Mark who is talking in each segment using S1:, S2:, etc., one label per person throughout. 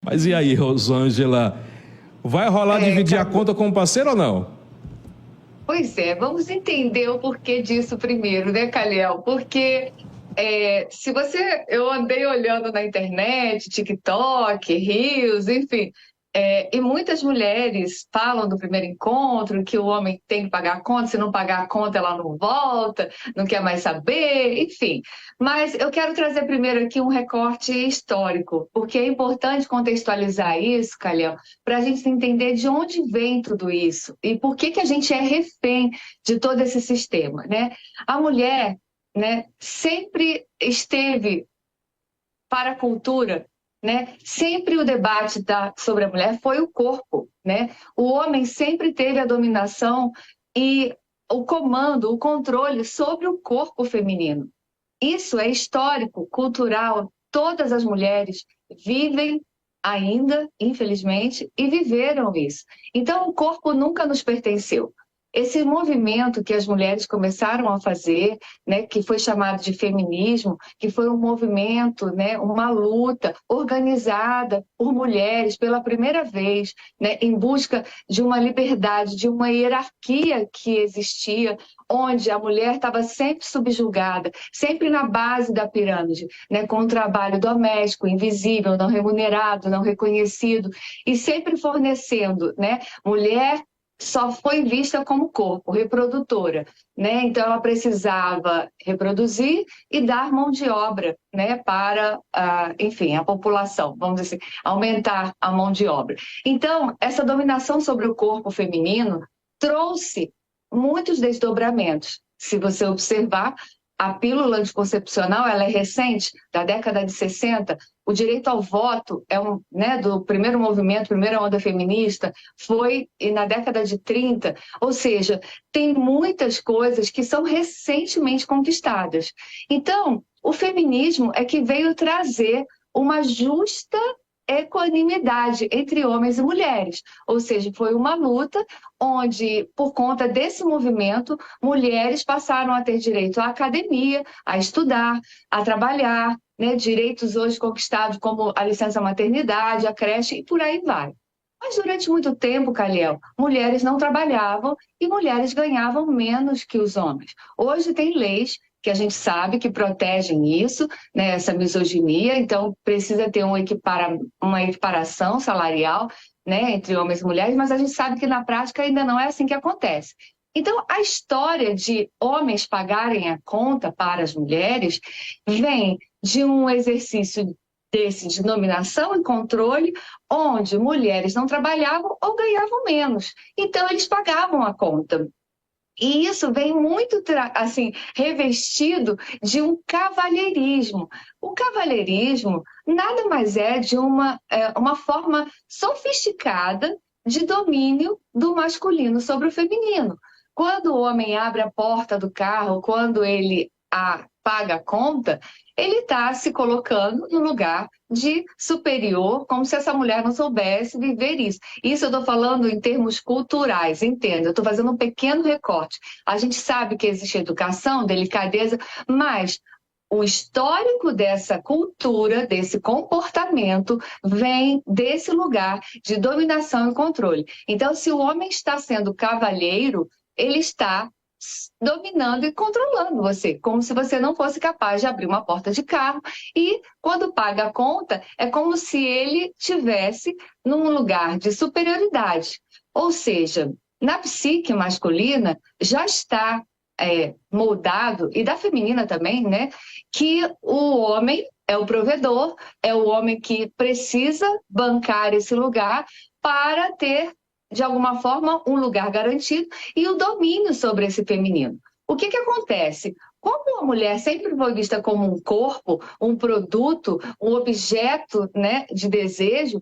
S1: Mas e aí, Rosângela? Vai rolar dividir a
S2: Cadu,
S1: conta com o parceiro ou não?
S2: pois é, vamos entender o porquê disso primeiro, né, Calhel? Porque se você, eu andei olhando na internet, TikTok, Reels, enfim, e muitas mulheres falam do primeiro encontro, que o homem tem que pagar a conta, se não pagar a conta ela não volta, não quer mais saber, enfim. Mas eu quero trazer primeiro aqui um recorte histórico, porque é importante contextualizar isso, Calhel, para a gente entender de onde vem tudo isso e por que que a gente é refém de todo esse sistema, né? A mulher, né, sempre esteve para a cultura, né? Sempre o debate sobre a mulher foi o corpo, né? O homem sempre teve a dominação e o comando, o controle sobre o corpo feminino. Isso é histórico, cultural. Todas as mulheres vivem ainda, infelizmente, e viveram isso. Então, o corpo nunca nos pertenceu. Esse movimento que as mulheres começaram a fazer, né, que foi chamado de feminismo, que foi um movimento, né, uma luta organizada por mulheres pela primeira vez, né, em busca de uma liberdade, de uma hierarquia que existia, onde a mulher estava sempre subjugada, sempre na base da pirâmide, né, com o trabalho doméstico, invisível, não remunerado, não reconhecido, e sempre fornecendo, né, mulher só foi vista como corpo, reprodutora, né? Então ela precisava reproduzir e dar mão de obra, né, para, enfim, a população, vamos dizer assim, aumentar a mão de obra. Então, essa dominação sobre o corpo feminino trouxe muitos desdobramentos. Se você observar, a pílula anticoncepcional, ela é recente, da década de 60. O direito ao voto é né, do primeiro movimento, primeira onda feminista, foi na década de 30. Ou seja, tem muitas coisas que são recentemente conquistadas. Então, o feminismo é que veio trazer uma justa equanimidade entre homens e mulheres. Ou seja, foi uma luta onde, por conta desse movimento, mulheres passaram a ter direito à academia, a estudar, a trabalhar, né? Direitos hoje conquistados como a licença maternidade, a creche e por aí vai. Mas durante muito tempo, Caliel, mulheres não trabalhavam e mulheres ganhavam menos que os homens. Hoje tem leis que a gente sabe que protegem isso, né, essa misoginia, então precisa ter uma equiparação salarial, né, entre homens e mulheres, mas a gente sabe que na prática ainda não é assim que acontece. Então, a história de homens pagarem a conta para as mulheres vem de um exercício desse de dominação e controle, onde mulheres não trabalhavam ou ganhavam menos. Então, eles pagavam a conta. E isso vem muito assim revestido de um cavalheirismo. O cavalheirismo nada mais é de uma forma sofisticada de domínio do masculino sobre o feminino. Quando o homem abre a porta do carro, quando ele paga a conta, ele está se colocando no lugar de superior, como se essa mulher não soubesse viver isso. Isso eu estou falando em termos culturais, entenda? Eu estou fazendo um pequeno recorte. A gente sabe que existe educação, delicadeza, mas o histórico dessa cultura, desse comportamento, vem desse lugar de dominação e controle. Então, se o homem está sendo cavalheiro, ele está dominando e controlando você, como se você não fosse capaz de abrir uma porta de carro. E quando paga a conta, é como se ele tivesse num lugar de superioridade. Ou seja, na psique masculina já está moldado, e da feminina também, né, que o homem é o provedor, é o homem que precisa bancar esse lugar para ter, de alguma forma, um lugar garantido e o domínio sobre esse feminino. O que que acontece? Como a mulher sempre foi vista como um corpo, um produto, um objeto, né, de desejo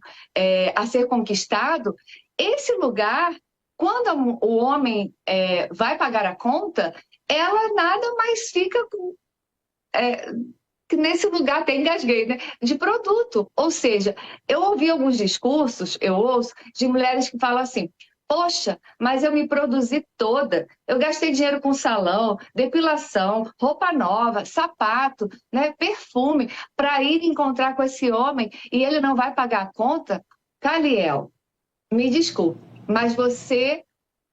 S2: a ser conquistado, esse lugar, quando o homem vai pagar a conta, ela nada mais fica é, que nesse lugar até engasguei, né? De produto. Ou seja, eu ouvi alguns discursos, eu ouço, de mulheres que falam assim: Poxa, mas eu me produzi toda. Eu gastei dinheiro com salão, depilação, roupa nova, sapato, né, perfume, para ir encontrar com esse homem e ele não vai pagar a conta? Caliel, me desculpe, mas você,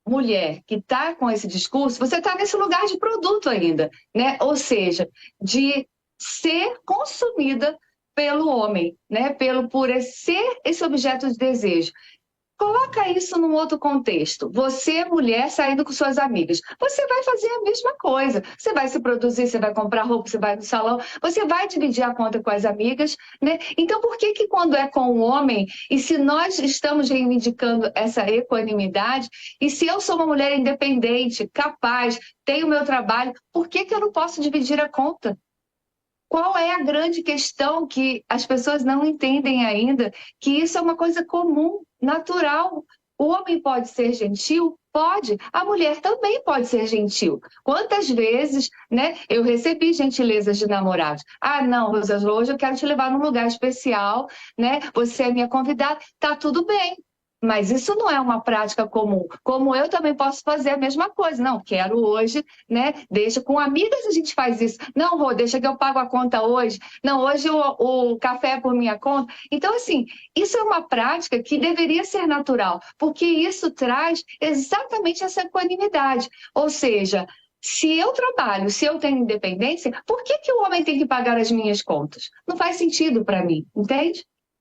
S2: mulher que está com esse discurso, você está nesse lugar de produto ainda, né? Ou seja, de ser consumida pelo homem, né? Por ser esse objeto de desejo. Coloca isso num outro contexto. Você, mulher, saindo com suas amigas. Você vai fazer a mesma coisa. Você vai se produzir, você vai comprar roupa, você vai no salão, você vai dividir a conta com as amigas, né? Então, por que que quando é com o homem, e se nós estamos reivindicando essa equanimidade, e se eu sou uma mulher independente, capaz, tenho meu trabalho, por que que eu não posso dividir a conta? Qual é a grande questão que as pessoas não entendem ainda? Que isso é uma coisa comum, natural. O homem pode ser gentil? Pode. A mulher também pode ser gentil. Quantas vezes, né, eu recebi gentilezas de namorados? Ah, não, Rosângela, hoje eu quero te levar num lugar especial, né? Você é minha convidada, tá tudo bem. Mas isso não é uma prática comum. Como eu também posso fazer a mesma coisa. Não, quero hoje, né? Deixa com amigas a gente faz isso. Não, Rô, deixa que eu pago a conta hoje. Não, hoje o café é por minha conta. Então, assim, isso é uma prática que deveria ser natural, porque isso traz exatamente essa equanimidade. Ou seja, se eu trabalho, se eu tenho independência, por que que o homem tem que pagar as minhas contas? Não faz sentido para mim, entende?